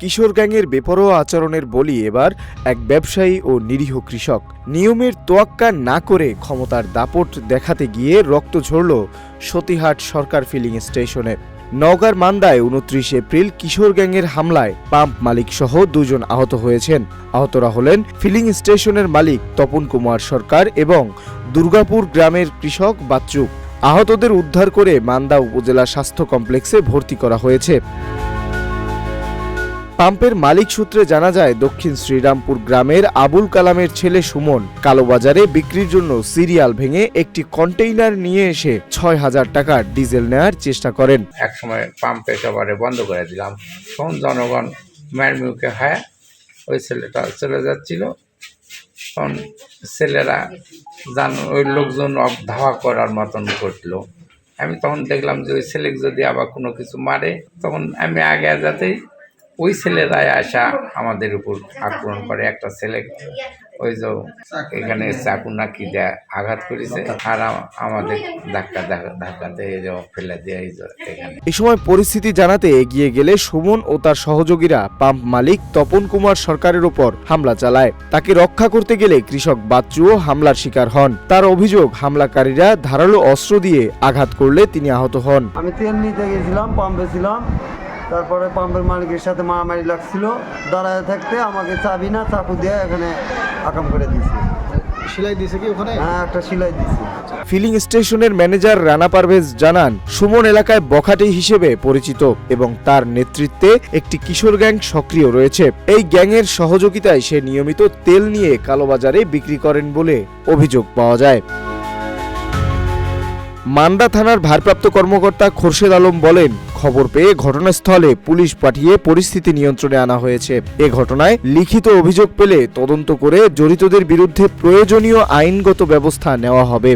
কিশোর গ্যাংয়ের বেপরোয়া আচরণের বলি এবার এক ব্যবসায়ী ও নিরীহ কৃষক। নিয়মের তোয়াক্কা না করে ক্ষমতার দাপট দেখাতে গিয়ে রক্ত ঝরল সতীহাট সরকার ফিলিং স্টেশনে। নওগাঁর মান্দায় ২৯ এপ্রিল কিশোর গ্যাংয়ের হামলায় পাম্প মালিক সহ ২ জন আহত হয়েছেন। আহতরা হলেন ফিলিং স্টেশনের মালিক তপন কুমার সরকার এবং দুর্গাপুর গ্রামের কৃষক বাচ্চু। আহতদের উদ্ধার করে মান্দা উপজেলা স্বাস্থ্য কমপ্লেক্সে ভর্তি করা হয়েছে। পাম্পের মালিক সূত্রে জানা যায়, দক্ষিণ শ্রীরামপুর গ্রামের আবুল কালামের ছেলে সুমন কালোবাজারে বিক্রির জন্য সিরিয়াল ভেঙে একটি কন্টেইনার নিয়ে এসে ৬,০০০ টাকার ডিজেল নেয়ার চেষ্টা করেন। এক সময় পাম্প একেবারে বন্ধ করে দিলাম, তখন জনগণ ম্যারমিউকে খায় ওই ছেলেটা চলে যাচ্ছিল। তখন ছেলেরা ওই লোকজন ধাওয়া করার মতন করলো। আমি তখন দেখলাম যে ওই ছেলেকে যদি আবার কোনো কিছু মারে, তখন আমি আগে যাতেই ওই ছেলেরাই আসা আমাদের উপর আক্রমণ করে। একটা ছেলে ওই যে এখানে চাকু নাকি দেয় আঘাত করেছে, আর আমাদের ধাক্কাতে ফেলে দিয়ে এখানে। এই সময় পরিস্থিতি জানাতে এগিয়ে গেলে সুমন ও তার সহযোগীরা পাম্প মালিক তপন কুমার সরকারের উপর হামলা চালায়। তাকে রক্ষা করতে গেলে কৃষক বাচ্চুও হামলার শিকার হন। তার অভিযোগ, হামলাকারীরা ধারালো অস্ত্র দিয়ে আঘাত করলে তিনি আহত হন। আমি তেল নিতে গেছিলাম, পাম্পে ছিলাম, তারপরে পাম্পের মালিকের সাথে মারামারি লাগছিল। দাঁড়ায় থাকতে আমাকে চাবি না চাকু দিয়ে এখানে আকাম করে দিয়েছে। সেলাই দিয়েছে কি ওখানে? হ্যাঁ, একটা সেলাই দিয়েছে। ফিলিং স্টেশনের ম্যানেজার রানা পারভেজ জানান, সুমন এলাকায় বখাটে হিসেবে পরিচিত এবং তার নেতৃত্বে একটি কিশোর গ্যাং সক্রিয় রয়েছে। এই গ্যাংয়ের সহযোগিতায় সে নিয়মিত তেল নিয়ে কালোবাজারে বিক্রি করেন বলে অভিযোগ পাওয়া যায়। মান্দা থানার ভারপ্রাপ্ত কর্মকর্তা খোরশেদ আলম বলেন, খবর পেয়ে ঘটনাস্থলে পুলিশ পাঠিয়ে পরিস্থিতি নিয়ন্ত্রণে আনা হয়েছে। এ ঘটনায় লিখিত অভিযোগ পেলে তদন্ত করে জড়িতদের বিরুদ্ধে প্রয়োজনীয় আইনগত ব্যবস্থা নেওয়া হবে।